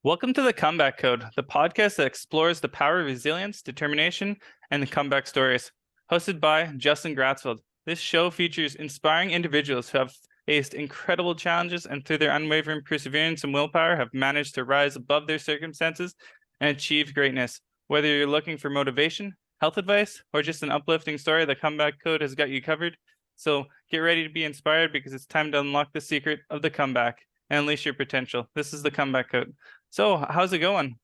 Welcome to the Comeback Code, the podcast that explores the power of resilience, determination, and the comeback stories. Hosted by Justin Gratzfeld. This show features inspiring individuals who have faced incredible challenges and through their unwavering perseverance and willpower have managed to rise above their circumstances and achieve greatness. Whether you're looking for motivation, health advice, or just an uplifting story, the Comeback Code has got you covered. So get ready to be inspired because it's time to unlock the secret of the comeback and unleash your potential. This is the Comeback Code. So, how's it going?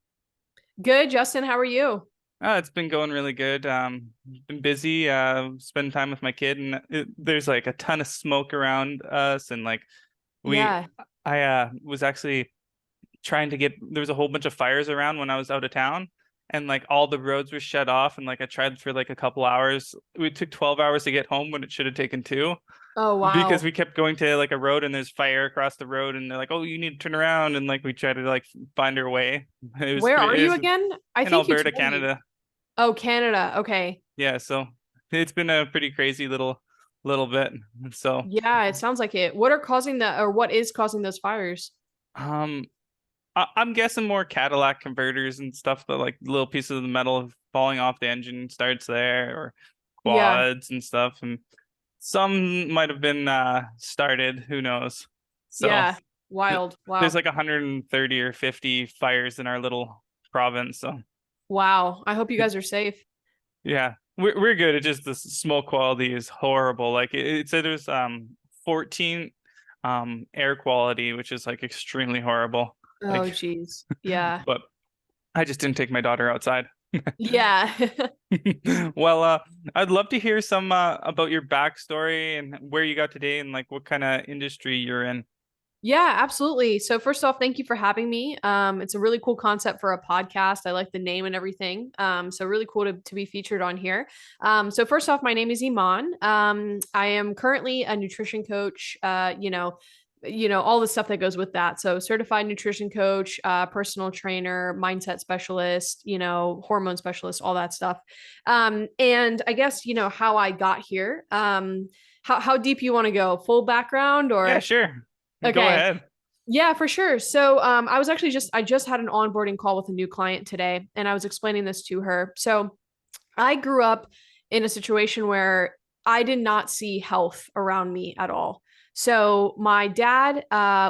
Good, Justin. How are you? It's been going really good. Been busy, spending time with my kid, and there's like a ton of smoke around us, and like we, Yeah. I was actually trying to get. There was a whole bunch of fires around when I was out of town, and like all the roads were shut off, and like I tried for like a couple hours. It took 12 hours to get home when it should have taken two. Oh, Because wow. we kept going to like a road and there's fire across the road and they're like, oh, you need to turn around, and like we tried to like find our way. It was Where are pretty. It you was again? I in think you Alberta, told me. Canada. Oh, Canada. Okay. Yeah, so it's been a pretty crazy little bit. So, Yeah, it sounds like it. What are causing what is causing those fires? um, I'm guessing more Cadillac converters and stuff that like little pieces of the metal falling off the engine starts there, or Yeah. quads and stuff, and some might have been started. Who knows? So Yeah. Wild. there's Wow. like 130 or 50 fires in our little province. So Wow. I hope you guys are safe. yeah, we're good. It just the smoke quality is horrible. Like it said there's 14 air quality, which is like extremely horrible. Oh, Like, geez. Yeah. but I just didn't take my daughter outside. Yeah. Well, I'd love to hear some about your backstory and where you got today and like what kind of industry you're in. Yeah, absolutely. So first off, thank you for having me. It's a really cool concept for a podcast. I like the name and everything. So really cool to be featured on here. So first off, my name is Iman. I am currently a nutrition coach. All the stuff that goes with that. So certified nutrition coach, personal trainer, mindset specialist, hormone specialist, all that stuff. And I guess how I got here. How deep you want to go? Full background Yeah, or sure. Go okay? ahead. Yeah, for sure. So I was actually I just had an onboarding call with a new client today, and I was explaining this to her. So I grew up in a situation where I did not see health around me at all. So my dad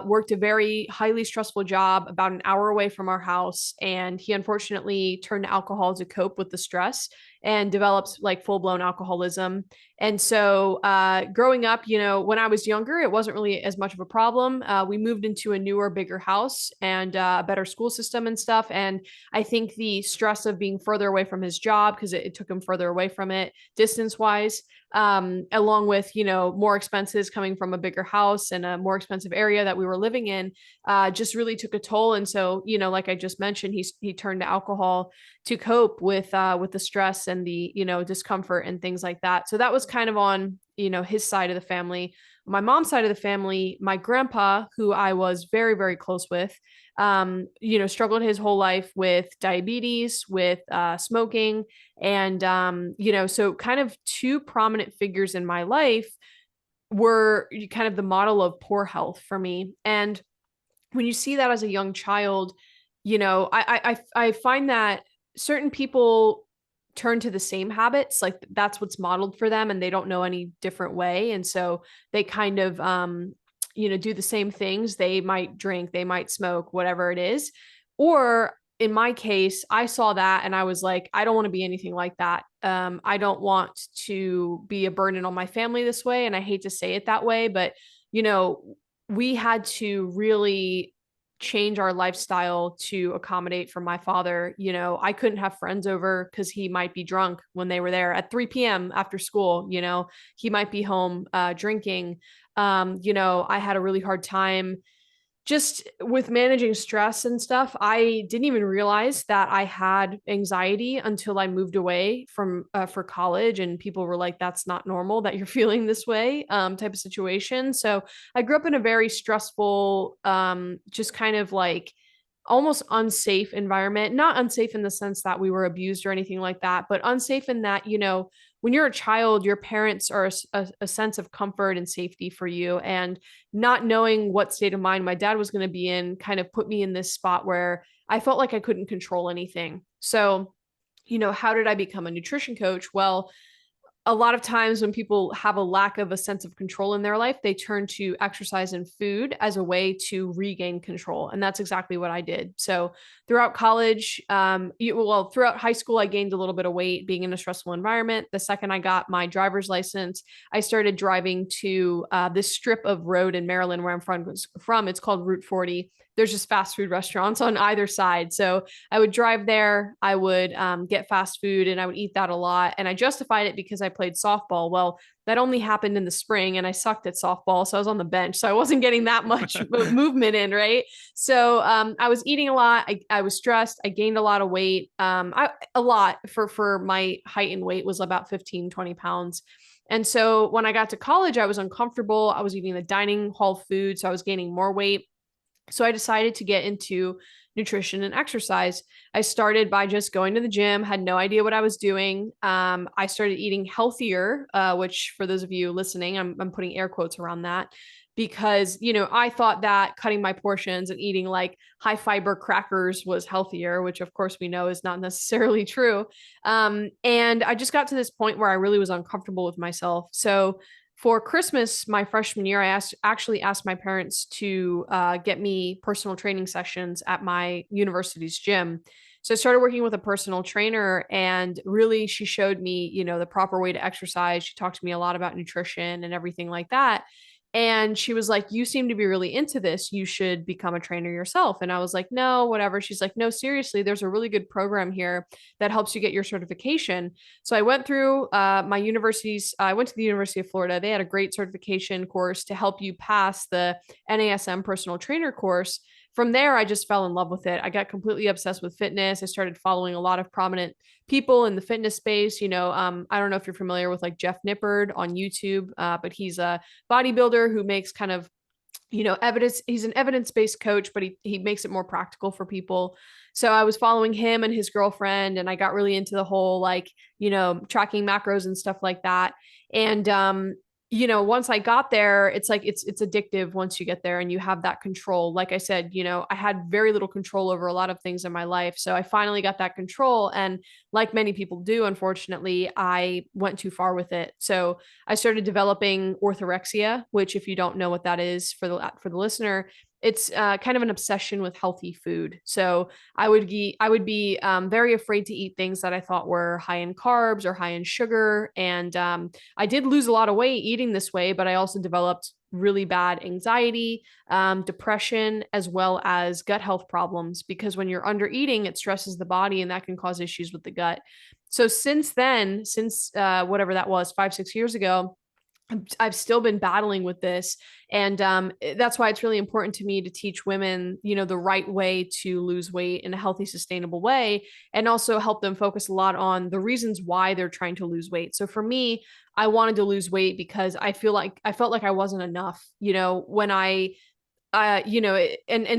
worked a very highly stressful job about an hour away from our house, and he unfortunately turned to alcohol to cope with the stress and developed like full blown alcoholism. And so, growing up, when I was younger, it wasn't really as much of a problem. We moved into a newer, bigger house and a better school system and stuff. And I think the stress of being further away from his job, because it took him further away from it distance wise, along with, more expenses coming from a bigger house and a more expensive area that we were living in, just really took a toll. And so, like I just mentioned, he turned to alcohol to cope with the stress and the discomfort and things like that. So that was kind of on his side of the family. My mom's side of the family, my grandpa, who I was very very close with, struggled his whole life with diabetes, with smoking, and so kind of two prominent figures in my life were kind of the model of poor health for me. And when you see that as a young child, I find that certain people turn to the same habits, like that's what's modeled for them, and they don't know any different way, and so they kind of do the same things. They might drink, they might smoke, whatever it is. Or in my case, I saw that and I was like, I don't want to be anything like that. I don't want to be a burden on my family this way, and I hate to say it that way, but you know we had to really change our lifestyle to accommodate for my father. I couldn't have friends over because he might be drunk when they were there at 3 p.m. after school. He might be home drinking. I had a really hard time just with managing stress and stuff. I didn't even realize that I had anxiety until I moved away from for college, and people were like, "That's not normal that you're feeling this way," type of situation. So I grew up in a very stressful, just kind of like almost unsafe environment. Not unsafe in the sense that we were abused or anything like that, but unsafe in that when you're a child, your parents are a sense of comfort and safety for you. And not knowing what state of mind my dad was going to be in kind of put me in this spot where I felt like I couldn't control anything. So, how did I become a nutrition coach? Well, a lot of times when people have a lack of a sense of control in their life, they turn to exercise and food as a way to regain control. And that's exactly what I did. So throughout college, throughout high school, I gained a little bit of weight being in a stressful environment. The second I got my driver's license, I started driving to this strip of road in Maryland where I'm from. It's called Route 40. There's just fast food restaurants on either side. So I would drive there, I would get fast food, and I would eat that a lot. And I justified it because I played softball. Well, that only happened in the spring, and I sucked at softball. So I was on the bench. So I wasn't getting that much movement in, right? So I was eating a lot. I was stressed. I gained a lot of weight. A lot for my height and weight was about 15, 20 pounds. And so when I got to college, I was uncomfortable. I was eating the dining hall food. So I was gaining more weight. So I decided to get into nutrition and exercise. I started by just going to the gym, had no idea what I was doing. I started eating healthier, which for those of you listening, I'm putting air quotes around that because, I thought that cutting my portions and eating like high fiber crackers was healthier, which of course we know is not necessarily true. And I just got to this point where I really was uncomfortable with myself. So for Christmas, my freshman year, I actually asked my parents to get me personal training sessions at my university's gym. So I started working with a personal trainer, and really she showed me, the proper way to exercise. She talked to me a lot about nutrition and everything like that. And she was like, "You seem to be really into this. You should become a trainer yourself." And I was like, "No, whatever." She's like, "No, seriously, there's a really good program here that helps you get your certification." So I went through my universities. I went to the University of Florida. They had a great certification course to help you pass the NASM personal trainer course. From there, I just fell in love with it. I got completely obsessed with fitness. I started following a lot of prominent people in the fitness space. I don't know if you're familiar with like Jeff Nippard on YouTube, but he's a bodybuilder who makes kind of evidence. He's an evidence-based coach, but he makes it more practical for people. So I was following him and his girlfriend, and I got really into the whole tracking macros and stuff like that. And once I got there, it's like it's addictive once you get there and you have that control. Like I said, I had very little control over a lot of things in my life. So I finally got that control. And like many people do, unfortunately, I went too far with it. So I started developing orthorexia, which if you don't know what that is for the listener, it's kind of an obsession with healthy food. So I would be very afraid to eat things that I thought were high in carbs or high in sugar. And I did lose a lot of weight eating this way, but I also developed really bad anxiety, depression, as well as gut health problems, because when you're under eating, it stresses the body and that can cause issues with the gut. So since then, since whatever that was, 5, 6 years ago, I've still been battling with this. And that's why it's really important to me to teach women, the right way to lose weight in a healthy, sustainable way, and also help them focus a lot on the reasons why they're trying to lose weight. So for me, I wanted to lose weight because I felt like I wasn't enough, when and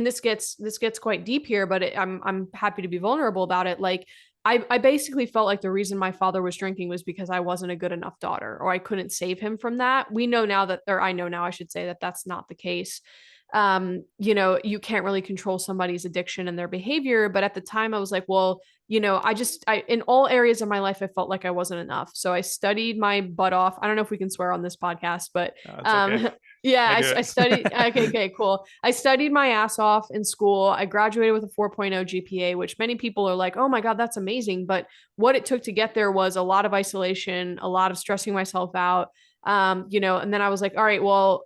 this gets quite deep here, but I'm happy to be vulnerable about it. Like I basically felt like the reason my father was drinking was because I wasn't a good enough daughter, or I couldn't save him from that. We know now that, or I know now, I should say, that that's not the case. You can't really control somebody's addiction and their behavior. But at the time I was like, well, in all areas of my life, I felt like I wasn't enough. So I studied my butt off. I don't know if we can swear on this podcast, but okay. yeah, I studied. Okay, cool. I studied my ass off in school. I graduated with a 4.0 GPA, which many people are like, oh my God, that's amazing. But what it took to get there was a lot of isolation, a lot of stressing myself out. And then I was like, all right, well,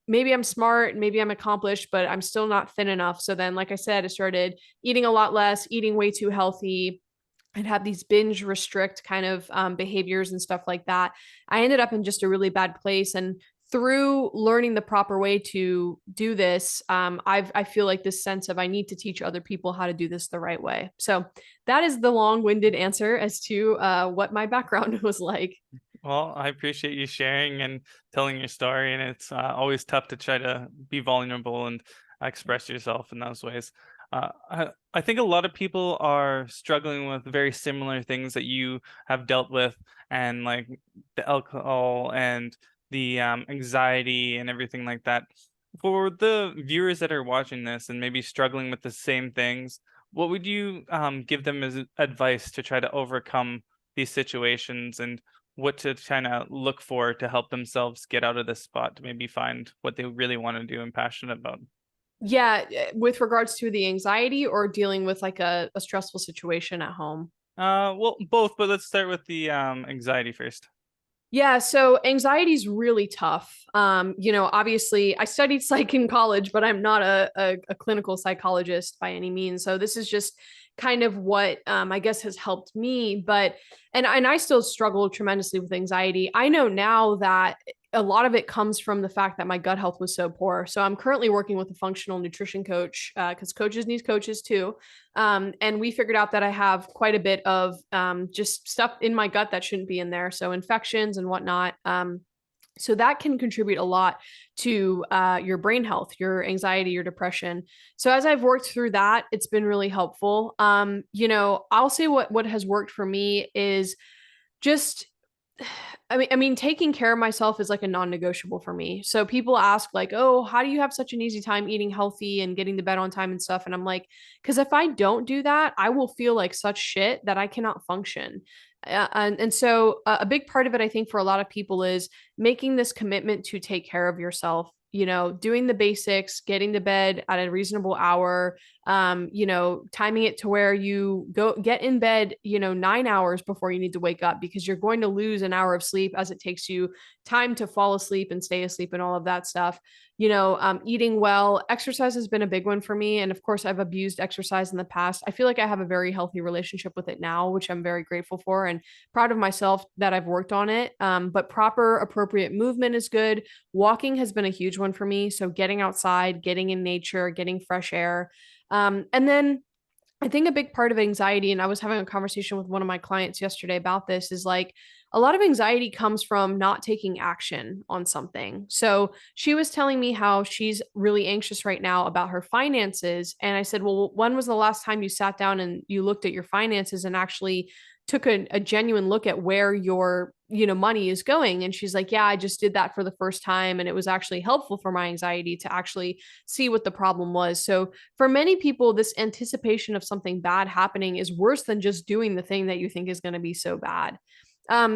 maybe I'm smart, maybe I'm accomplished, but I'm still not thin enough. So then, like I said, I started eating a lot less, eating way too healthy. I'd have these binge restrict kind of behaviors and stuff like that. I ended up in just a really bad place. And through learning the proper way to do this, I feel like this sense of I need to teach other people how to do this the right way. So that is the long-winded answer as to what my background was like. Well, I appreciate you sharing and telling your story, and it's always tough to try to be vulnerable and express yourself in those ways. I think a lot of people are struggling with very similar things that you have dealt with, and like the alcohol and the anxiety and everything like that. For the viewers that are watching this and maybe struggling with the same things, what would you give them as advice to try to overcome these situations, and what to kind of look for to help themselves get out of this spot to maybe find what they really want to do and passionate about? Yeah, with regards to the anxiety or dealing with like a stressful situation at home. Well, both, but let's start with the anxiety first. Yeah, so anxiety is really tough. Obviously, I studied psych in college, but I'm not a clinical psychologist by any means. So this is just kind of what I guess has helped me. But and I still struggle tremendously with anxiety. I know now that a lot of it comes from the fact that my gut health was so poor. So I'm currently working with a functional nutrition coach because coaches need coaches too. And we figured out that I have quite a bit of just stuff in my gut that shouldn't be in there. So infections and whatnot. So that can contribute a lot to your brain health, your anxiety, your depression. So as I've worked through that, it's been really helpful. I'll say what has worked for me is just I mean, taking care of myself is like a non-negotiable for me. So people ask like, "Oh, how do you have such an easy time eating healthy and getting to bed on time and stuff?" And I'm like, "Because if I don't do that, I will feel like such shit that I cannot function." And so a big part of it, I think, for a lot of people is making this commitment to take care of yourself. Doing the basics, getting to bed at a reasonable hour, timing it to where you go get in bed, 9 hours before you need to wake up because you're going to lose an hour of sleep as it takes you time to fall asleep and stay asleep and all of that stuff. Eating well, exercise has been a big one for me. And of course, I've abused exercise in the past. I feel like I have a very healthy relationship with it now, which I'm very grateful for and proud of myself that I've worked on it. But proper, appropriate movement is good. Walking has been a huge one for me. So getting outside, getting in nature, getting fresh air. And then I think a big part of anxiety, and I was having a conversation with one of my clients yesterday about this, is like a lot of anxiety comes from not taking action on something. So she was telling me how she's really anxious right now about her finances. And I said, "Well, when was the last time you sat down and you looked at your finances and actually took a genuine look at where your money is going?" And she's like, "Yeah, I just did that for the first time and it was actually helpful for my anxiety to actually see what the problem was." So for many people, this anticipation of something bad happening is worse than just doing the thing that you think is going to be so bad.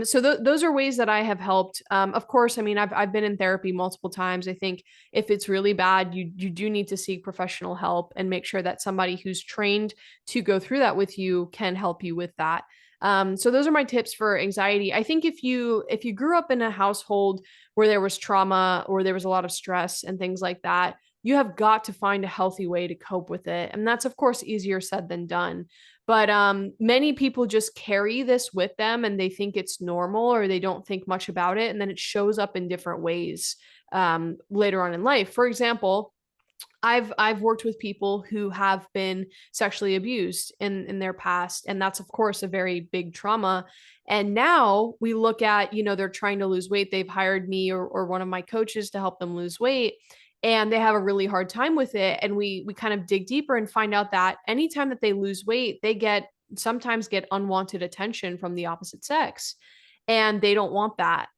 So those are ways that I have helped. Of course, I mean, I've been in therapy multiple times. I think if it's really bad, you do need to seek professional help and make sure that somebody who's trained to go through that with you can help you with that. So those are my tips for anxiety. I think if you grew up in a household where there was trauma or there was a lot of stress and things like that, you have got to find a healthy way to cope with it. And that's of course easier said than done. But many people just carry this with them and they think it's normal or they don't think much about it. And then it shows up in different ways later on in life. For example, I've worked with people who have been sexually abused in their past, and that's of course a very big trauma. And now we look at, they're trying to lose weight. They've hired me or one of my coaches to help them lose weight, and they have a really hard time with it. And we kind of dig deeper and find out that anytime that they lose weight, they sometimes get unwanted attention from the opposite sex, and they don't want that.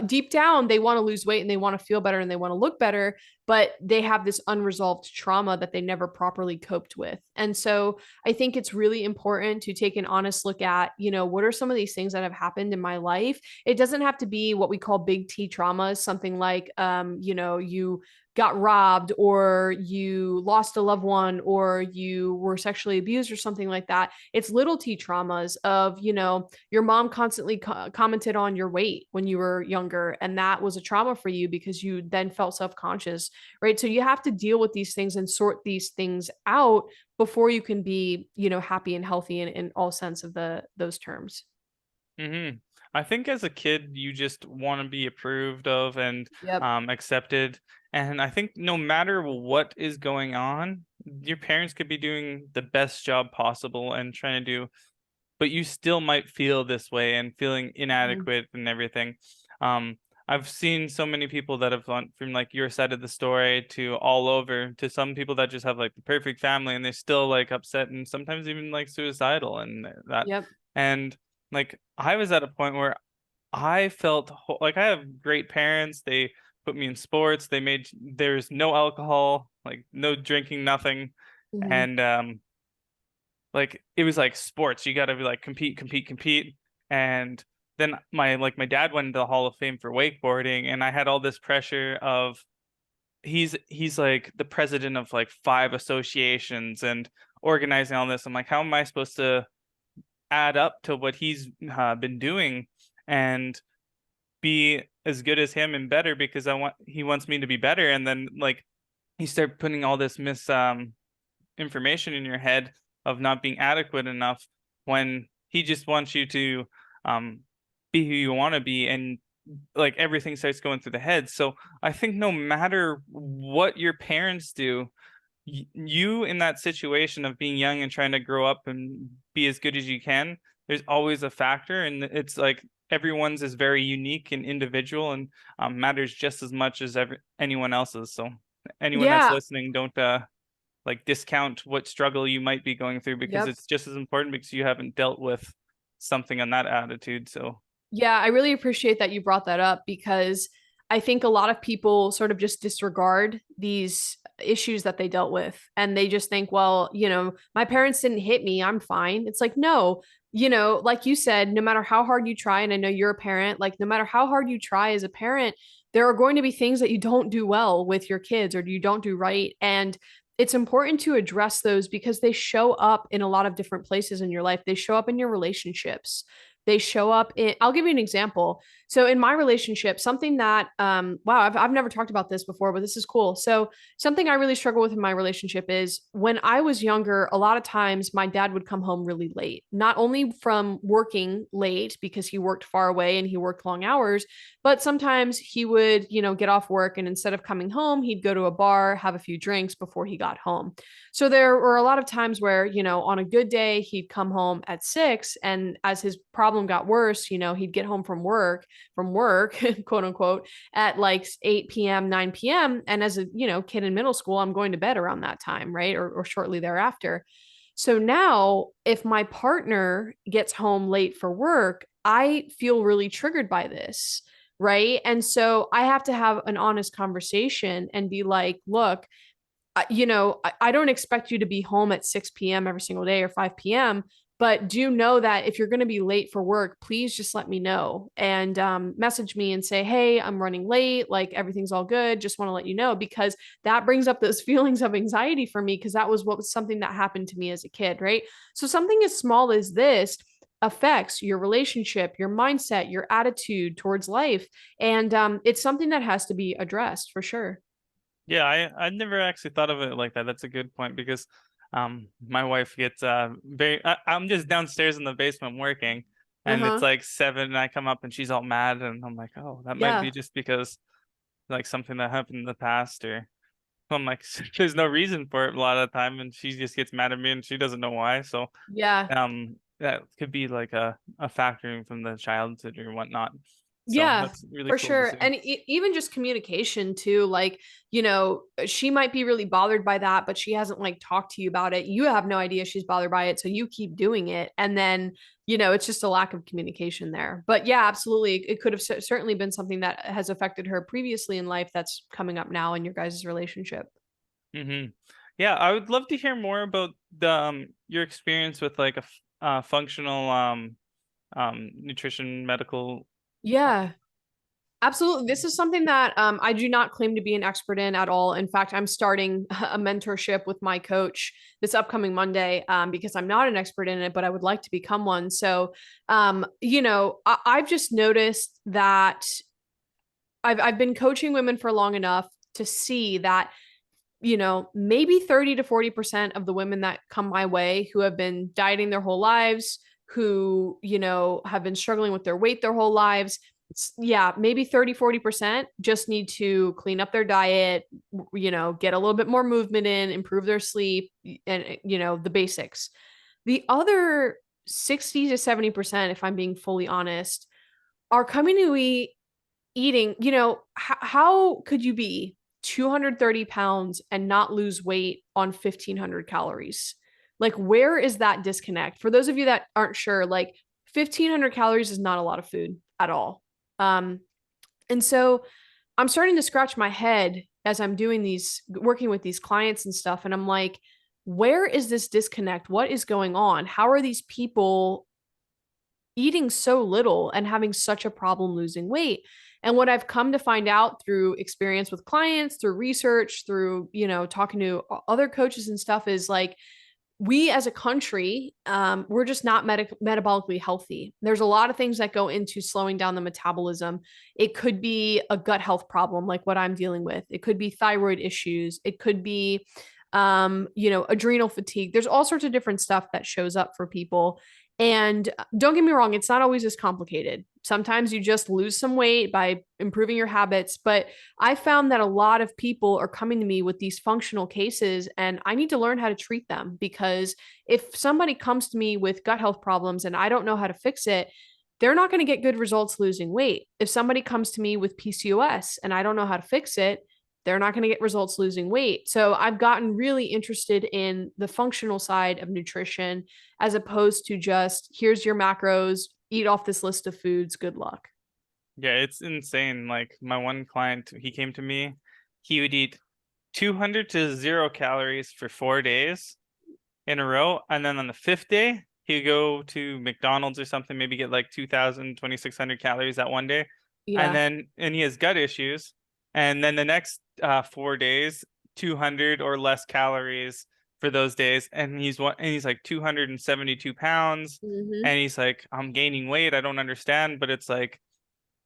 Deep down, they want to lose weight and they want to feel better and they want to look better, but they have this unresolved trauma that they never properly coped with. And so I think it's really important to take an honest look at, what are some of these things that have happened in my life? It doesn't have to be what we call big T traumas, something like, you got robbed or you lost a loved one or you were sexually abused or something like that. It's little T traumas of, your mom constantly commented on your weight when you were younger. And that was a trauma for you because you then felt self-conscious, right? So you have to deal with these things and sort these things out before you can be, happy and healthy in all sense of those terms. I think as a kid, you just want to be approved of and Yep. accepted. And I think no matter what is going on, your parents could be doing the best job possible and trying to do, but you still might feel this way and feeling Mhm. inadequate and everything. Um, I've seen so many people that have gone from like your side of the story to all over, to some people that just have like the perfect family and they're still like upset and sometimes even like suicidal and that. Yep. And like I was at a point where I felt like I have great parents. They put me in sports. They made there's no alcohol, like no drinking, nothing. Mhm. And like it was like sports. You got to be like compete, compete, compete. And then my dad went into the Hall of Fame for wakeboarding, and I had all this pressure of he's like the president of like five associations and organizing all this. I'm like, how am I supposed to add up to what he's been doing and be as good as him and better because he wants me to be better, and then like you start putting all this information in your head of not being adequate enough when he just wants you to um be who you want to be, and like everything starts going through the head. So I think no matter what your parents do, you in that situation of being young and trying to grow up and be as good as you can, there's always a factor, and it's like everyone's is very unique and individual and matters just as much as anyone else's. So anyone that's Yeah. listening, don't like discount what struggle you might be going through because Yep. it's just as important because you haven't dealt with something on that attitude. So Yeah, I really appreciate that you brought that up because I think a lot of people sort of just disregard these issues that they dealt with and they just think, well, my parents didn't hit me, I'm fine. It's like, no, like you said, no matter how hard you try, and I know you're a parent, like no matter how hard you try as a parent, there are going to be things that you don't do well with your kids or you don't do right. And it's important to address those because they show up in a lot of different places in your life. They show up in your relationships. They show up in, I'll give you an example. So in my relationship, something that wow, I've never talked about this before, but this is cool. So something I really struggle with in my relationship is when I was younger, a lot of times my dad would come home really late, not only from working late because he worked far away and he worked long hours, but sometimes he would, get off work and instead of coming home, he'd go to a bar, have a few drinks before he got home. So there were a lot of times where, on a good day, he'd come home at 6. And as his problem got worse, he'd get home from work, quote unquote, at like 8 p.m., 9 p.m. And as a, kid in middle school, I'm going to bed around that time, right? Or shortly thereafter. So now if my partner gets home late for work, I feel really triggered by this. Right. And so I have to have an honest conversation and be like, look, I don't expect you to be home at 6 p.m. every single day or 5 p.m. But do know that if you're going to be late for work, please just let me know and message me and say, hey, I'm running late. Like everything's all good. Just want to let you know because that brings up those feelings of anxiety for me because that was something that happened to me as a kid. Right. So something as small as this affects your relationship, your mindset, your attitude towards life. And it's something that has to be addressed for sure. yeah, I never actually thought of it like that. That's a good point because my wife gets I'm just downstairs in the basement working Uh and it's huh. like 7 and I come up and she's all mad and I'm like, oh, that might be Yeah. just because like something that happened in the past, or I'm like there's no reason for it a lot of the time and she just gets mad at me and she doesn't know why. So Yeah. that could be like a factor from the childhood or whatnot. So Yeah, that's really for cool to sure. see. And even just communication too, like, she might be really bothered by that, but she hasn't like talked to you about it. You have no idea she's bothered by it. So you keep doing it. And then, it's just a lack of communication there. But yeah, absolutely. It could have certainly been something that has affected her previously in life that's coming up now in your guys' relationship. Hmm. Yeah, I would love to hear more about the your experience with like functional nutrition medical. uh, Yeah. Absolutely. This is something that I do not claim to be an expert in at all. In fact, I'm starting a mentorship with my coach this upcoming Monday because I'm not an expert in it, but I would like to become one. So, I've just noticed that I've been coaching women for long enough to see that maybe 30 to 40% of the women that come my way who have been dieting their whole lives, who, have been struggling with their weight their whole lives. Yeah, maybe 30-40% just need to clean up their diet, get a little bit more movement in, improve their sleep, and, the basics. The other 60 to 70%, if I'm being fully honest, are coming to me eating, how could you be 230 pounds and not lose weight on 1,500 calories? Like, where is that disconnect? For those of you that aren't sure, like 1,500 calories is not a lot of food at all. And so I'm starting to scratch my head as I'm doing these, working with these clients and stuff. And I'm like, where is this disconnect? What is going on? How are these people eating so little and having such a problem losing weight? And what I've come to find out through experience with clients, through research, through, talking to other coaches and stuff is like, we as a country, we're just not metabolically healthy. There's a lot of things that go into slowing down the metabolism. It could be a gut health problem, like what I'm dealing with. It could be thyroid issues. It could be, adrenal fatigue. There's all sorts of different stuff that shows up for people. And don't get me wrong, it's not always as complicated. Sometimes you just lose some weight by improving your habits. But I found that a lot of people are coming to me with these functional cases, and I need to learn how to treat them, because if somebody comes to me with gut health problems and I don't know how to fix it, they're not going to get good results losing weight. If somebody comes to me with PCOS and I don't know how to fix it, they're not going to get results losing weight. So I've gotten really interested in the functional side of nutrition as opposed to just here's your macros, eat off this list of foods, good luck. Yeah, it's insane. Like my one client, he came to me, he would eat 200 to 0 calories for 4 days in a row. And then on the fifth day, he'd go to McDonald's or something, maybe get like 2,000, 2,600 calories that one day. Yeah. And he has gut issues. And then the next 4 days, 200 or less calories for those days. And he's like 272 pounds. Mm-hmm. And he's like, I'm gaining weight. I don't understand. But it's like,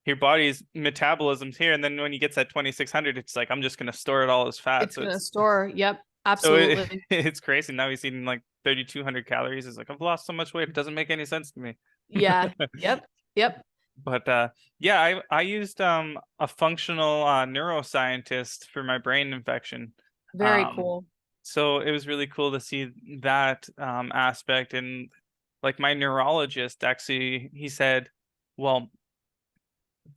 your body's metabolism's here, and then when he gets at 2,600, it's like I'm just gonna store it all as fat. It's gonna store. Yep, So absolutely. it's crazy. Now he's eating like 3,200 calories. It's like I've lost so much weight. It doesn't make any sense to me. Yeah. Yep. Yep. But yeah, I used a functional neuroscientist for my brain infection. Very Um, cool. so it was really cool to see that aspect. And like my neurologist actually, he said, well,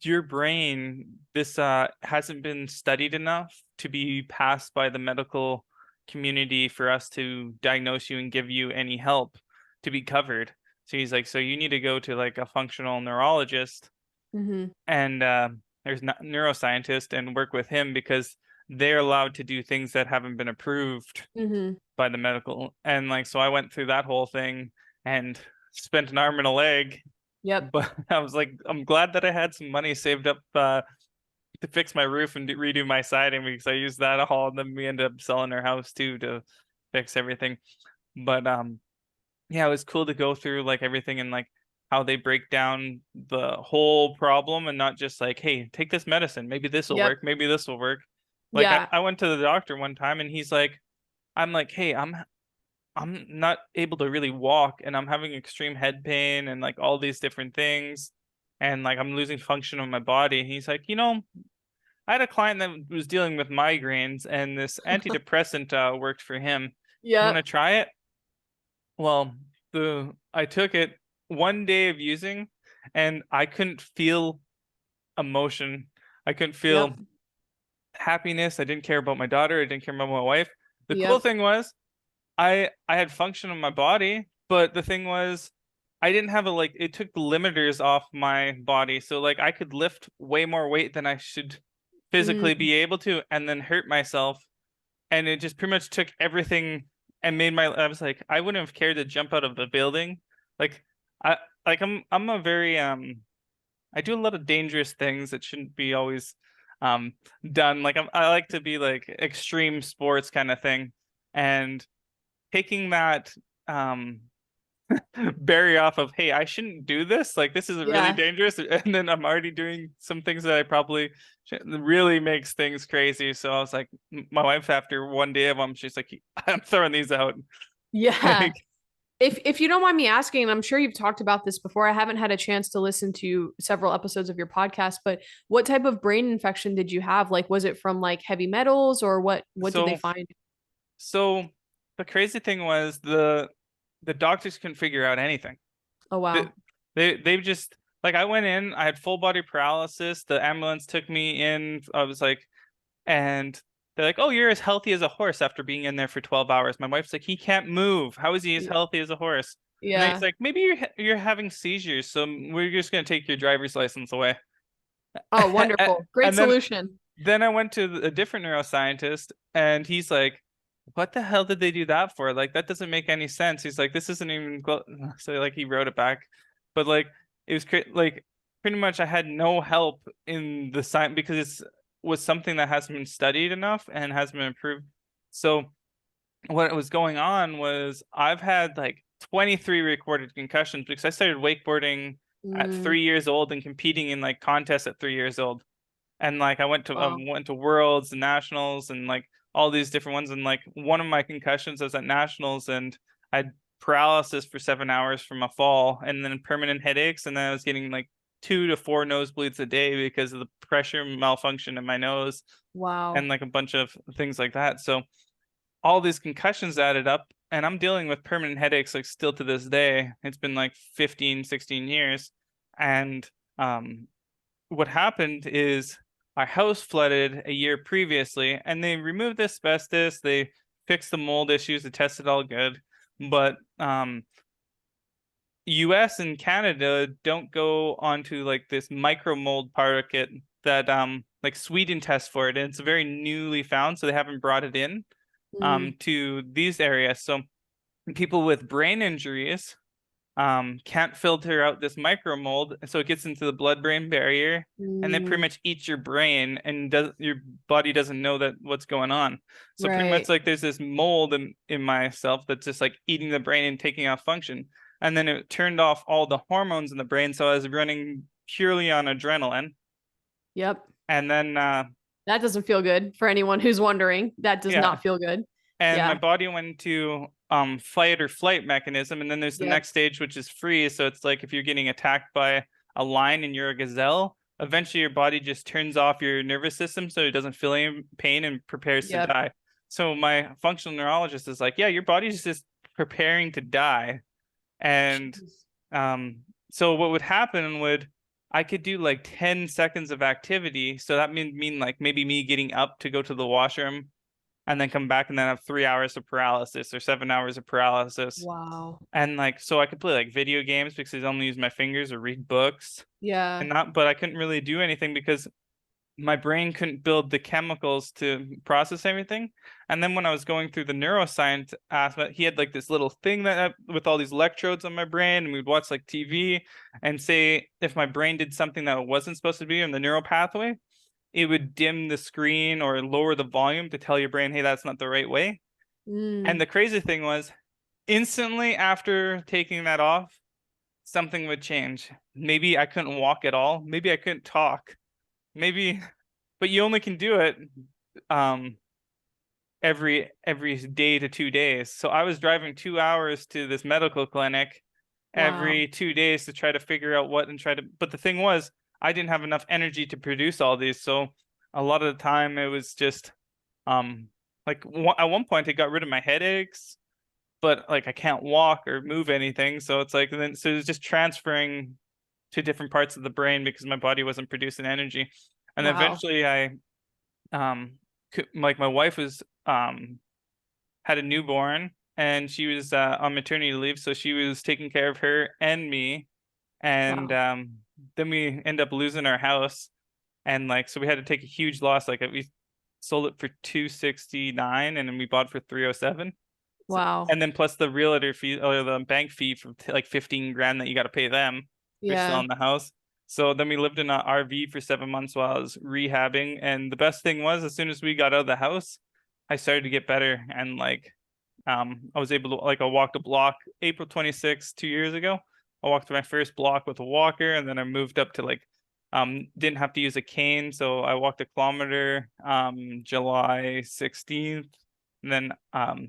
your brain, this hasn't been studied enough to be passed by the medical community for us to diagnose you and give you any help to be covered. So he's like, so you need to go to like a functional neurologist Mm-hmm. and there's not neuroscientist and work with him, because they're allowed to do things that haven't been approved Mm-hmm. by the medical. And like, so I went through that whole thing and spent an arm and a leg, Yep. but I was like, I'm glad that I had some money saved up to fix my roof and redo my siding, because I used that all, and then we ended up selling our house too to fix everything. But yeah, it was cool to go through like everything and like how they break down the whole problem, and not just like, hey, take this medicine, maybe this will Yep. work, maybe this will work. Like Yeah. I went to the doctor one time and he's like, I'm like, hey, I'm not able to really walk, and I'm having extreme head pain and like all these different things, and like I'm losing function of my body. He's like, I had a client that was dealing with migraines, and this antidepressant worked for him. You want to Yep. try it? Well, the I took it 1 day of using, and I couldn't feel emotion. I couldn't Yep. feel happiness. I didn't care about my daughter. I didn't care about my wife. The cool Yep. thing was I had function in my body, but the thing was I didn't have it took the limiters off my body. So like I could lift way more weight than I should physically Mm. be able to, and then hurt myself. And it just pretty much took everything and made I was like, I wouldn't have cared to jump out of the building. Like I I'm a very I do a lot of dangerous things that shouldn't be always um done. Like I like to be like extreme sports kind of thing. And taking that barrier off of, hey, I shouldn't do this, like this is really Yeah. dangerous, and then I'm already doing some things that I probably really makes things crazy. So I was like, my wife, after 1 day of them, she's like, I'm throwing these out. Yeah. Like, If you don't mind me asking, and I'm sure you've talked about this before, I haven't had a chance to listen to several episodes of your podcast, but what type of brain infection did you have? Like, was it from like heavy metals, or what did they so find? so the crazy thing was the doctors couldn't figure out anything. Oh They wow. they just Like I went in, I had full body paralysis. The ambulance took me in. I was like, and they're like, "Oh, you're as healthy as a horse after being in there for 12 hours." My wife's like, "He can't move. How is he as healthy as a horse?" And then he's Yeah. like, "Maybe you're having seizures, so we're just gonna take your driver's license away." Oh, wonderful. Great And then solution. I went to a different neuroscientist, and he's like, "What the hell did they do that for? Like, that doesn't make any sense." He's like, "This isn't even so." Like, he wrote it back, but like, it was like pretty much I had no help in the science because it's was something that hasn't been studied enough and hasn't been improved. So what was going on was I've had like 23 recorded concussions because I started wakeboarding at Mm, 3 years old and competing in like contests at 3 years old. And like I wow. went to worlds and nationals and like all these different ones. And like one of my concussions was at nationals, and I had paralysis for 7 hours from a fall, and then permanent headaches, and then I was getting like 2 to 4 nosebleeds a day because of the pressure malfunction in my nose Wow. and like a bunch of things like that. So all these concussions added up, and I'm dealing with permanent headaches like still to this day. It's been like 15, 16 years. And um what happened is our house flooded a year previously, and they removed the asbestos, they fixed the mold issues, they tested all good. But US and Canada don't go onto like this micro mold particle that like Sweden tests for it, and it's very newly found, so they haven't brought it in Mm, to these areas. So people with brain injuries can't filter out this micro mold, so it gets into the blood-brain barrier, and then pretty mm, much eats your brain, and your body doesn't know that what's going on. So pretty much right. like there's this mold in myself that's just like eating the brain and taking off function. And then it turned off all the hormones in the brain, so I was running purely on adrenaline. Yep. And then That doesn't feel good for anyone who's wondering. That does yeah, not feel good. and my Yeah. body went into fight or flight mechanism, and then there's the Yep. next stage, which is freeze. So it's like if you're getting attacked by a lion and you're a gazelle, eventually your body just turns off your nervous system so it doesn't feel any pain and prepares to Yep. die. So my functional neurologist is like, yeah, your body's just preparing to die. And Jeez. um so what would happen would I could do like 10 seconds of activity, so that mean like maybe me getting up to go to the washroom and then come back and then have 3 hours of paralysis or 7 hours of paralysis. Wow. And like, so I could play like video games because I only use my fingers or read books Yeah. and not, but I couldn't really do anything because my brain couldn't build the chemicals to process everything. And then when I was going through the neuroscience aspect, he had like this little thing that with all these electrodes on my brain, and we'd watch like TV and say if my brain did something that it wasn't supposed to be in the neural pathway, it would dim the screen or lower the volume to tell your brain, hey, that's not the right way. And Mm, the crazy thing was, instantly after taking that off, something would change. Maybe I couldn't walk at all. Maybe I couldn't talk. Maybe, but you only can do it um every day to 2 days. So I was driving 2 hours to this medical clinic wow. every 2 days to try to figure out what and try to, but the thing was, I didn't have enough energy to produce all these. So a lot of the time it was just um like at one point it got rid of my headaches, but like I can't walk or move anything. So it's like then so it's just transferring to different parts of the brain because my body wasn't producing energy. And then Wow. eventually I like my wife was had a newborn, and she was on maternity leave, so she was taking care of her and me. And Wow. then we end up losing our house, and like so we had to take a huge loss. Like we sold it for 269, and then we bought for 307. So, Wow. and then plus the realtor fee or the bank fee for like 15 grand that you got to pay them for Yeah. selling the house. So then we lived in an RV for 7 months while I was rehabbing. And the best thing was, as soon as we got out of the house, I started to get better. And like, I was able to, like, I walked a block April 26th, 2 years ago. I walked my first block with a walker, and then I moved up to like, didn't have to use a cane. So I walked a kilometer, July 16th. And then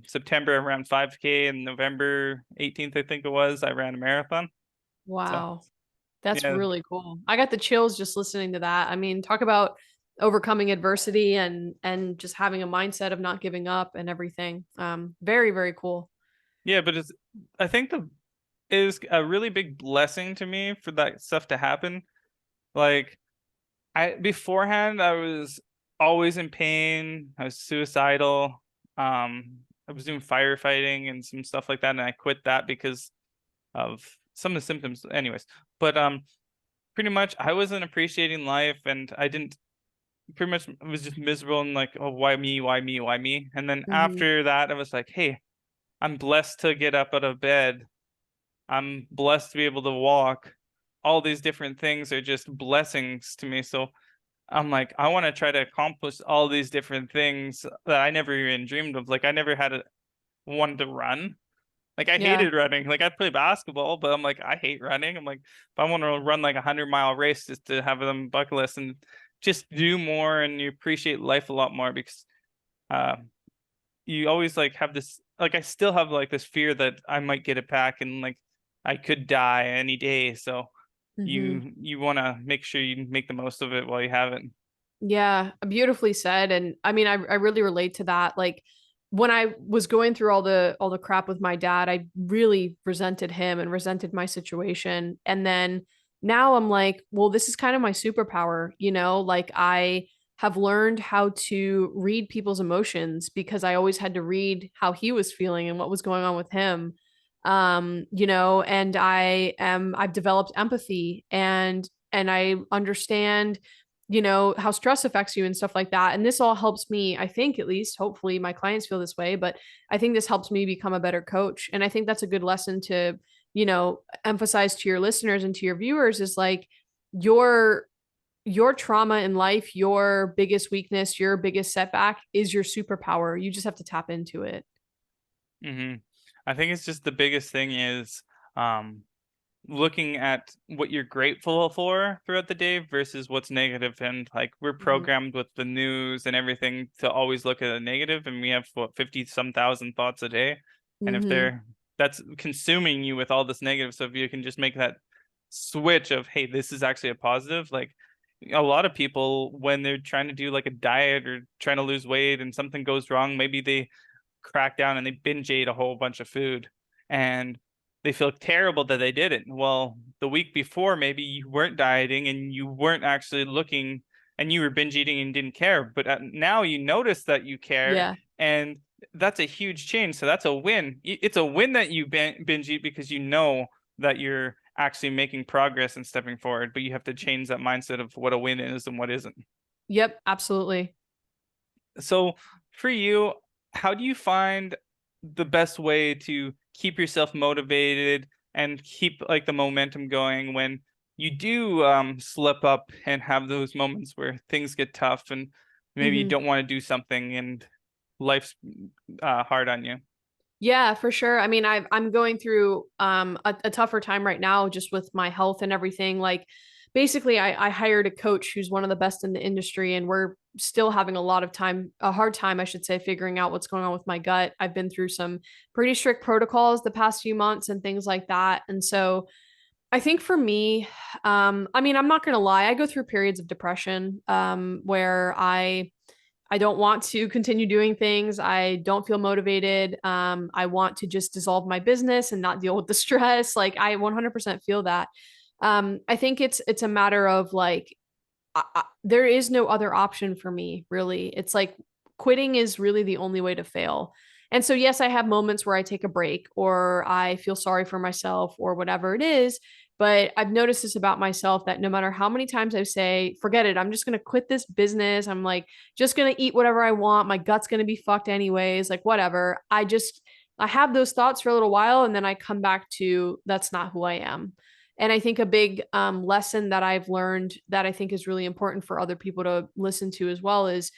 September I ran 5K, and November 18th, I think it was, I ran a marathon. So Wow. That's yeah, really cool. I got the chills just listening to that. I mean, talk about overcoming adversity and just having a mindset of not giving up and everything. Very, very cool. yeah, but it's I think is a really big blessing to me for that stuff to happen. Like I beforehand, I was always in pain. I was suicidal. I was doing firefighting and some stuff like that, and I quit that because of some of the symptoms. Anyways, but pretty much I wasn't appreciating life, and I didn't pretty much was just miserable and like, oh, why me? Why me? Why me? And then Mhm. after that, I was like, hey, I'm blessed to get up out of bed. I'm blessed to be able to walk. All these different things are just blessings to me. So I'm like, I want to try to accomplish all these different things that I never even dreamed of. Like I never had one to run. Like I Yeah. hated running. Like I play basketball, but I'm like, I hate running. I'm like, if I want to run like 100-mile race just to have them bucket list and just do more and you appreciate life a lot more because uh you always like have this like I still have like this fear that I might get it back and like I could die any day. So Mhm. you want to make sure you make the most of it while you have it. Yeah, beautifully said. And I mean, I really relate to that. Like when I was going through all the crap with my dad, I really resented him and resented my situation. And then now I'm like, well, this is kind of my superpower, you know? Like I have learned how to read people's emotions because I always had to read how he was feeling and what was going on with him. You know, and I've developed empathy and I understand, you know, how stress affects you and stuff like that. And this all helps me, I think, at least, hopefully my clients feel this way, but I think this helps me become a better coach. And I think that's a good lesson to, you know, emphasize to your listeners and to your viewers is like your your trauma in life, your biggest weakness, your biggest setback is your superpower. You just have to tap into it. Hmm. I think it's just the biggest thing is um looking at what you're grateful for throughout the day versus what's negative. And like we're Mm-hmm. programmed with the news and everything to always look at the negative, and we have what 50 some thousand thoughts a day. And if Mm-hmm. they're that's consuming you with all this negative, so if you can just make that switch of hey, this is actually a positive, like a lot of people when they're trying to do like a diet or trying to lose weight and something goes wrong, maybe they crack down and they binge ate a whole bunch of food and they feel terrible that they did it. Well, the week before, maybe you weren't dieting and you weren't actually looking and you were binge eating and didn't care. But now you notice that you care, Yeah. and that's a huge change. So that's a win. It's a win that you binge eat because you know that you're actually making progress and stepping forward, but you have to change that mindset of what a win is and what isn't. Yep, absolutely. So for you, how do you find the best way to keep yourself motivated and keep like the momentum going when you do slip up and have those moments where things get tough and maybe you Mm-hmm. don't want to do something and life's hard on you? Yeah, for sure. I mean, I'm going through a tougher time right now just with my health and everything. Like basically I hired a coach who's one of the best in the industry and we're still having a hard time, I should say, figuring out what's going on with my gut. I've been through some pretty strict protocols the past few months and things like that. And so I think for me, I mean, I'm not gonna lie, I go through periods of depression where I don't want to continue doing things. I don't feel motivated. I want to just dissolve my business and not deal with the stress. Like I 100% feel that. I think it's a matter of like there is no other option for me, really. It's like quitting is really the only way to fail. And so, yes, I have moments where I take a break or I feel sorry for myself or whatever it is. But I've noticed this about myself that no matter how many times I say, forget it, I'm just going to quit this business. I'm like, just going to eat whatever I want. My gut's going to be fucked anyways, like, whatever. I have those thoughts for a little while and then I come back to that's not who I am. And I think a big lesson that I've learned that I think is really important for other people to listen to as well is,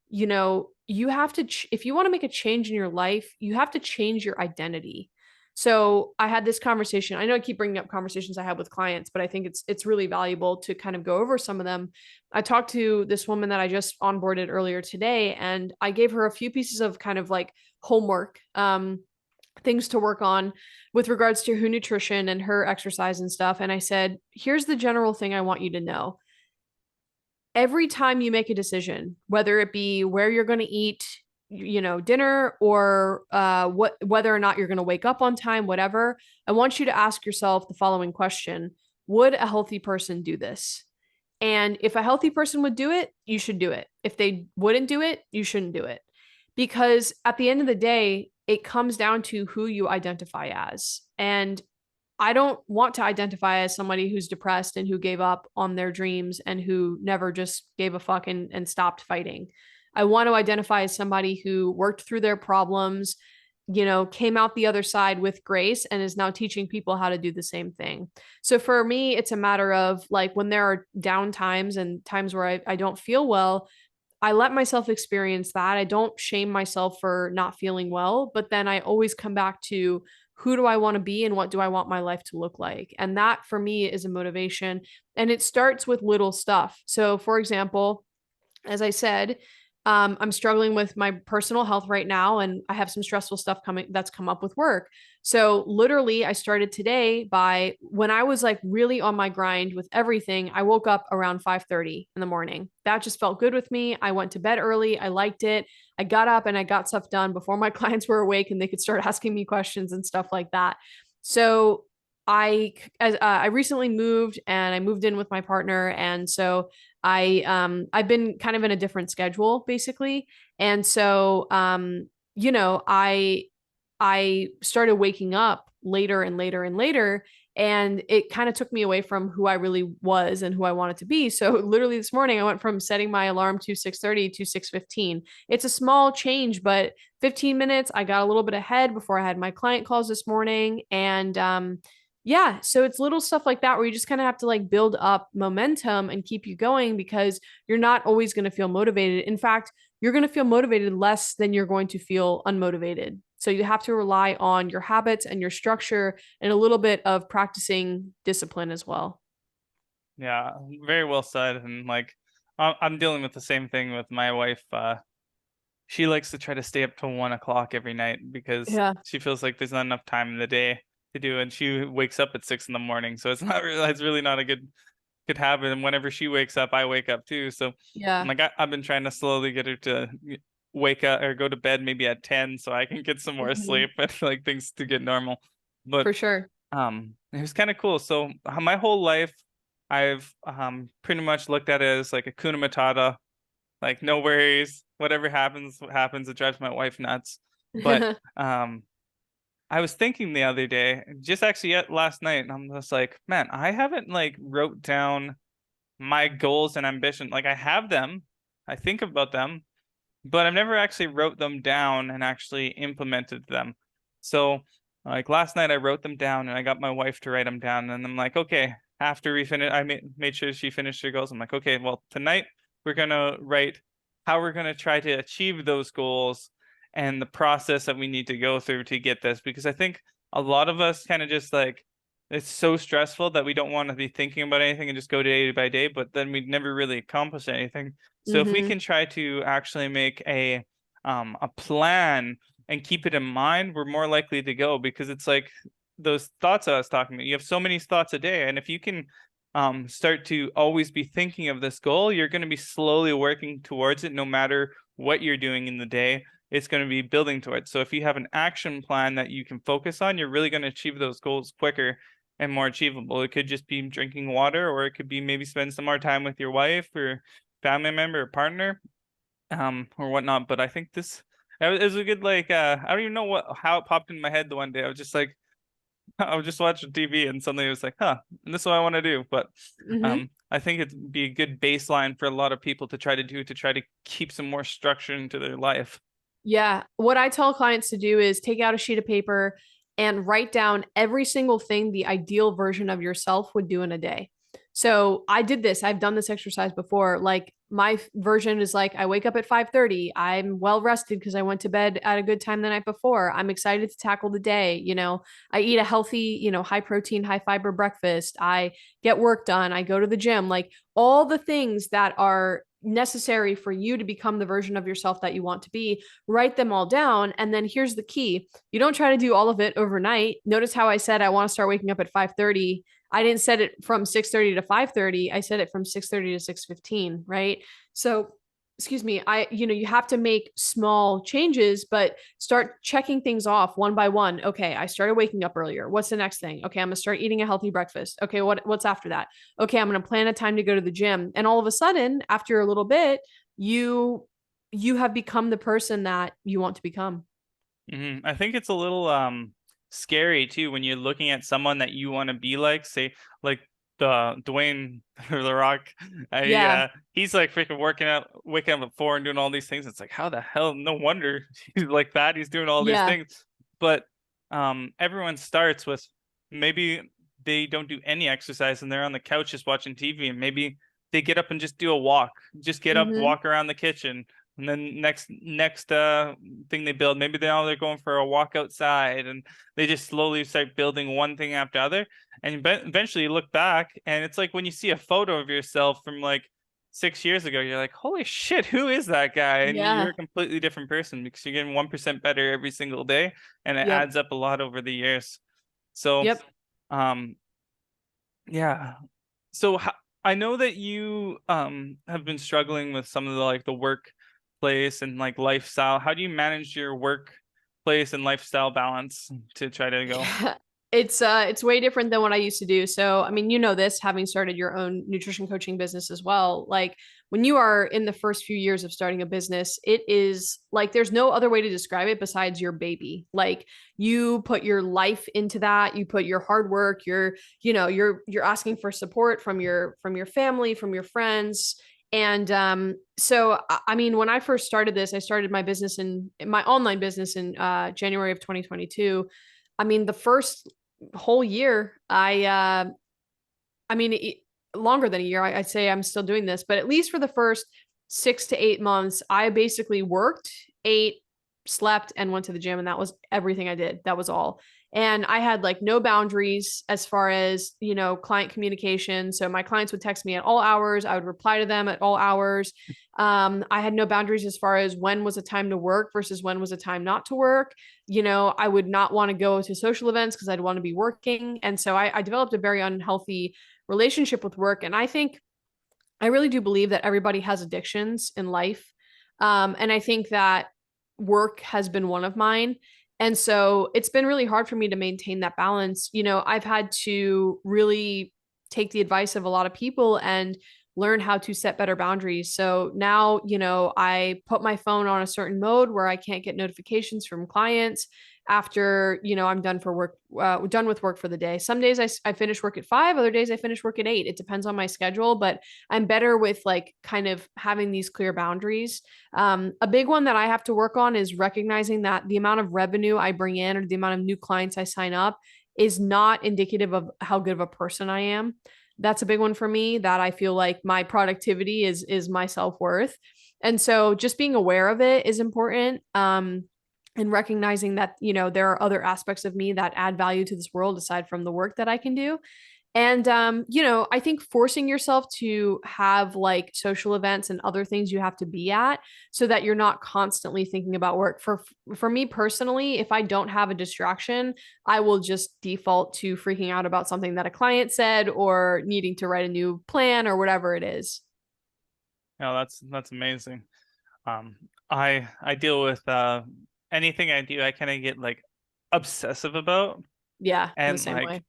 you know, you have to, if you want to make a change in your life, you have to change your identity. So I had this conversation. I know I keep bringing up conversations I had with clients, but I think it's really valuable to kind of go over some of them. I talked to this woman that I just onboarded earlier today, and I gave her a few pieces of kind of like homework. Things to work on with regards to her nutrition and her exercise and stuff. And I said, here's the general thing I want you to know. Every time you make a decision, whether it be where you're going to eat, dinner or whether or not you're going to wake up on time, whatever, I want you to ask yourself the following question: would a healthy person do this? And if a healthy person would do it, you should do it. If they wouldn't do it, you shouldn't do it. Because at the end of the day, it comes down to who you identify as. And I don't want to identify as somebody who's depressed and who gave up on their dreams and who never just gave a fuck and stopped fighting. I want to identify as somebody who worked through their problems, came out the other side with grace and is now teaching people how to do the same thing. So for me, it's a matter of like when there are down times and times where I don't feel well, I let myself experience that. I don't shame myself for not feeling well, but then I always come back to who do I want to be and what do I want my life to look like? And that for me is a motivation. And it starts with little stuff. So, for example, as I said, I'm struggling with my personal health right now, and I have some stressful stuff coming that's come up with work. So literally, I started today by when I was like really on my grind with everything. I woke up around 5:30 in the morning. That just felt good with me. I went to bed early. I liked it. I got up and I got stuff done before my clients were awake and they could start asking me questions and stuff like that. So I recently moved and I moved in with my partner, and so I've been kind of in a different schedule basically. And so I started waking up later and later and later, and it kind of took me away from who I really was and who I wanted to be. So literally this morning I went from setting my alarm to 6:30 to 6:15. It's a small change, but 15 minutes I got a little bit ahead before I had my client calls this morning. And yeah, so it's little stuff like that where you just kind of have to like build up momentum and keep you going, because you're not always going to feel motivated. In fact, you're going to feel motivated less than you're going to feel unmotivated. So you have to rely on your habits and your structure and a little bit of practicing discipline as well. Yeah, very well said. And like, I'm dealing with the same thing with my wife. She likes to try to stay up till 1 o'clock every night because Yeah. she feels like there's not enough time in the day to do, and she wakes up at 6 in the morning. So it's really not a good habit. And whenever she wakes up, I wake up too. So I'm Yeah. like, I've been trying to slowly get her to wake up or go to bed maybe at 10 so I can get some more Mhm. sleep and like things to get normal. But For sure. it was kind of cool. So my whole life, I've pretty much looked at it as like a Kuna Matata, like no worries, whatever happens, happens. It drives my wife nuts. But um, I was thinking the other day, just actually yet last night, and I'm just like, man, I haven't like wrote down my goals and ambition. Like I have them, I think about them, but I've never actually wrote them down and actually implemented them. So like last night I wrote them down and I got my wife to write them down, and I'm like, okay, after we finish, I made sure she finished her goals. I'm like, okay, well tonight we're gonna write how we're gonna try to achieve those goals and the process that we need to go through to get this, because I think a lot of us kind of just like, it's so stressful that we don't want to be thinking about anything and just go day by day, but then we never really accomplish anything. So if we Hmm. can try to actually make a plan and keep it in mind, we're more likely to go, because it's like those thoughts I was talking about. You have so many thoughts a day, and if you can start to always be thinking of this goal, you're going to be slowly working towards it no matter what you're doing in the day. It's going to be building towards. So if you have an action plan that you can focus on, you're really going to achieve those goals quicker and more achievable. It could just be drinking water, or it could be maybe spend some more time with your wife or family member or partner, or whatnot. But I think this it was a good like I don't even know how it popped in my head the one day. I was just like I was just watching TV and suddenly it was like, huh, and this is what I want to do. But Hmm. I think it'd be a good baseline for a lot of people to try to do, to try to keep some more structure into their life. Yeah. What I tell clients to do is take out a sheet of paper and write down every single thing the ideal version of yourself would do in a day. So I did this. I've done this exercise before. Like my version is like I wake up at 5:30. I'm well rested because I went to bed at a good time the night before. I'm excited to tackle the day. I eat a healthy, high protein, high fiber breakfast. I get work done. I go to the gym. Like all the things that are necessary for you to become the version of yourself that you want to be, write them all down. And then here's the key: you don't try to do all of it overnight. Notice how I said I want to start waking up at 5:30. I didn't set it from 6:30 to 5:30. I said it from 6:30 to 6:15, right? So excuse me, you have to make small changes, but start checking things off one by one. Okay, I started waking up earlier. What's the next thing? Okay, I'm gonna start eating a healthy breakfast. Okay, what's after that? Okay, I'm gonna plan a time to go to the gym. And all of a sudden, after a little bit, you have become the person that you want to become. I think it's a little scary too when you're looking at someone that you want to be like, say like the Dwayne the Rock. Yeah, He's like freaking working out, waking up at 4 and doing all these things. It's like, how the hell? No wonder he's like that. He's doing all these yeah, things. But everyone starts with maybe they don't do any exercise and they're on the couch just watching TV, and maybe they get up and just do a walk. Just get up, mm-hmm. walk around the kitchen, and then next thing they build, maybe they're going for a walk outside, and they just slowly start building one thing after other. And eventually you look back, and it's like when you see a photo of yourself from like 6 years ago, you're like, holy shit, who is that guy? And you're Yeah, a completely different person because you're getting 1% better every single day, and it yep, adds up a lot over the years. So yep. um yeah. So I know that you have been struggling with some of the like the workplace and like lifestyle. How do you manage your workplace and lifestyle balance to try to go? Yeah. It's way different than what I used to do. So, I mean, you know this, having started your own nutrition coaching business as well. Like when you are in the first few years of starting a business, it is like there's no other way to describe it besides your baby. Like you put your life into that, you put your hard work, you're asking for support from your family, from your friends. And so I mean, when I first started this, I started my business in my online business in January of 2022. I mean, the first whole year, I mean, longer than a year, I'd say I'm still doing this, but at least for the first 6 to 8 months, I basically worked, ate, slept, and went to the gym. And that was everything I did. That was all. And I had like no boundaries as far as, client communication. So my clients would text me at all hours. I would reply to them at all hours. I had no boundaries as far as when was a time to work versus when was a time not to work. I would not want to go to social events because I'd want to be working. And so I developed a very unhealthy relationship with work. And I think I really do believe that everybody has addictions in life. And I think that work has been one of mine. And so it's been really hard for me to maintain that balance. I've had to really take the advice of a lot of people and learn how to set better boundaries. So now, I put my phone on a certain mode where I can't get notifications from clients after, I'm done with work for the day. Some days I finish work at 5, other days I finish work at 8. It depends on my schedule, but I'm better with like kind of having these clear boundaries. A big one that I have to work on is recognizing that the amount of revenue I bring in or the amount of new clients I sign up is not indicative of how good of a person I am. That's a big one for me, that I feel like my productivity is my self-worth. And so just being aware of it is important. And recognizing that, there are other aspects of me that add value to this world aside from the work that I can do. And I think forcing yourself to have like social events and other things you have to be at so that you're not constantly thinking about work. For me personally, if I don't have a distraction, I will just default to freaking out about something that a client said or needing to write a new plan or whatever it is. No, that's amazing. Um, I deal with anything I do, I kind of get like obsessive about, Yeah, I'm the and same way.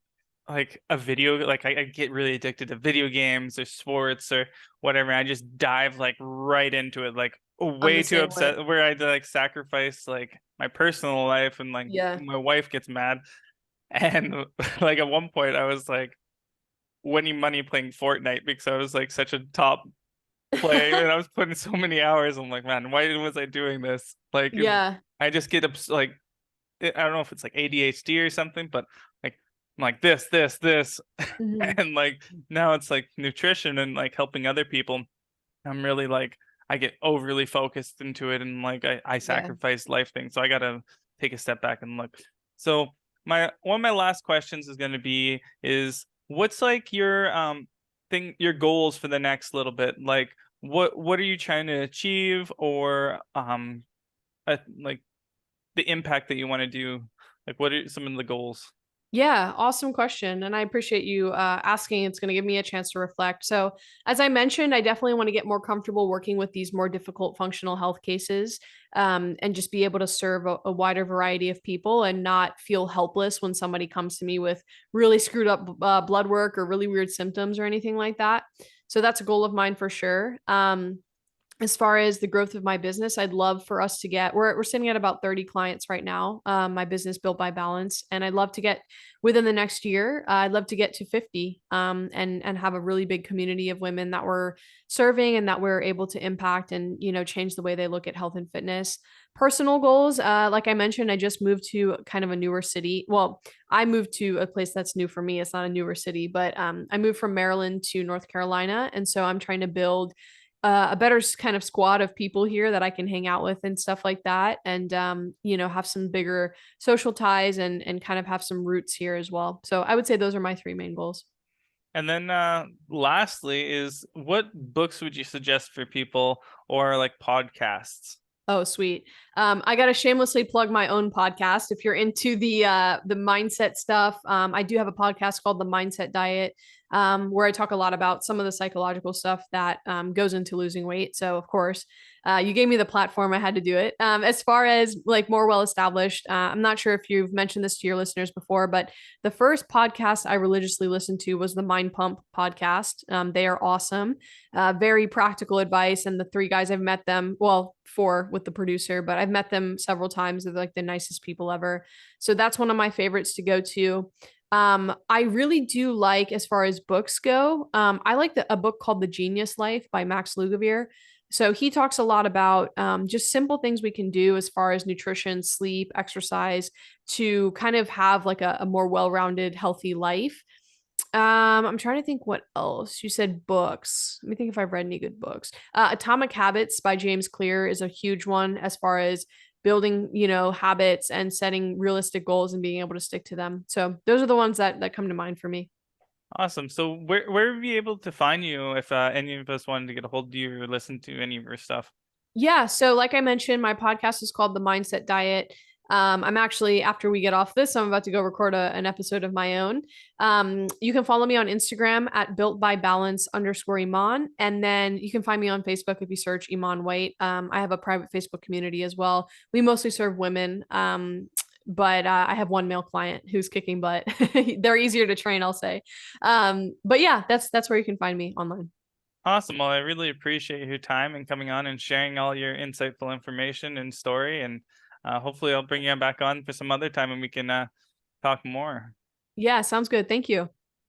like a video, like I get really addicted to video games or sports or whatever. I just dive like right into it, like I'm the way too same way. upset, where I like sacrifice like my personal life, and like Yeah. my wife gets mad. And like at one point I was like winning money playing Fortnite because I was like such a top player and I was putting so many hours. I'm like, man, why was I doing this? Like Yeah. I just get like I don't know if it's like ADHD or something, but like I'm like this, Mhm. and like now it's like nutrition and like helping other people. I'm really like I get overly focused into it, and like I Yeah. sacrifice life things. So I gotta take a step back and look. So my one of my last questions is gonna be is what's like your your goals for the next little bit? Like what are you trying to achieve, or like the impact that you want to do? Like what are some of the goals? Yeah, awesome question. And I appreciate you asking. It's going to give me a chance to reflect. So, as I mentioned, I definitely want to get more comfortable working with these more difficult functional health cases, and just be able to serve a wider variety of people and not feel helpless when somebody comes to me with really screwed up blood work or really weird symptoms or anything like that. So, that's a goal of mine for sure. As far as the growth of my business, I'd love for us to get, we're sitting at about 30 clients right now. My business Built by Balance, and I'd love to get within the next year. I'd love to get to 50, and have a really big community of women that we're serving and that we're able to impact and change the way they look at health and fitness. Personal goals, like I mentioned, I just moved to kind of a newer city. Well, I moved to a place that's new for me. It's not a newer city, but I moved from Maryland to North Carolina, and so I'm trying to build a better kind of squad of people here that I can hang out with and stuff like that, and have some bigger social ties and kind of have some roots here as well. So I would say those are my three main goals. And then lastly is, what books would you suggest for people, or like podcasts? Oh, sweet. I gotta shamelessly plug my own podcast. If you're into the mindset stuff, I do have a podcast called The Mindset Diet, where I talk a lot about some of the psychological stuff that goes into losing weight. So, of course, you gave me the platform; I had to do it. As far as like more well established, I'm not sure if you've mentioned this to your listeners before, but the first podcast I religiously listened to was the Mind Pump podcast. They are awesome, very practical advice, and the three guys I've met them, well, four with the producer, but I've met them several times. They're like the nicest people ever. So that's one of my favorites to go to. I really do like, as far as books go, I like a book called The Genius Life by Max Lugavere. So he talks a lot about just simple things we can do as far as nutrition, sleep, exercise, to kind of have like a more well-rounded, healthy life. I'm trying to think what else. You said books. Let me think if I've read any good books. Atomic Habits by James Clear is a huge one as far as building, habits and setting realistic goals and being able to stick to them. So those are the ones that come to mind for me. Awesome. So where are we able to find you if any of us wanted to get a hold of you or listen to any of your stuff? Yeah. So, like I mentioned, my podcast is called The Mindset Diet. I'm actually, after we get off this, I'm about to go record an episode of my own. You can follow me on Instagram at built by balance _ Iman. And then you can find me on Facebook if you search Iman Whyte. I have a private Facebook community as well. We mostly serve women. But I have one male client who's kicking butt. They're easier to train, I'll say. But yeah, that's where you can find me online. Awesome. Well, I really appreciate your time and coming on and sharing all your insightful information and story. And hopefully I'll bring you back on for some other time and we can talk more. Yeah, sounds good. Thank you.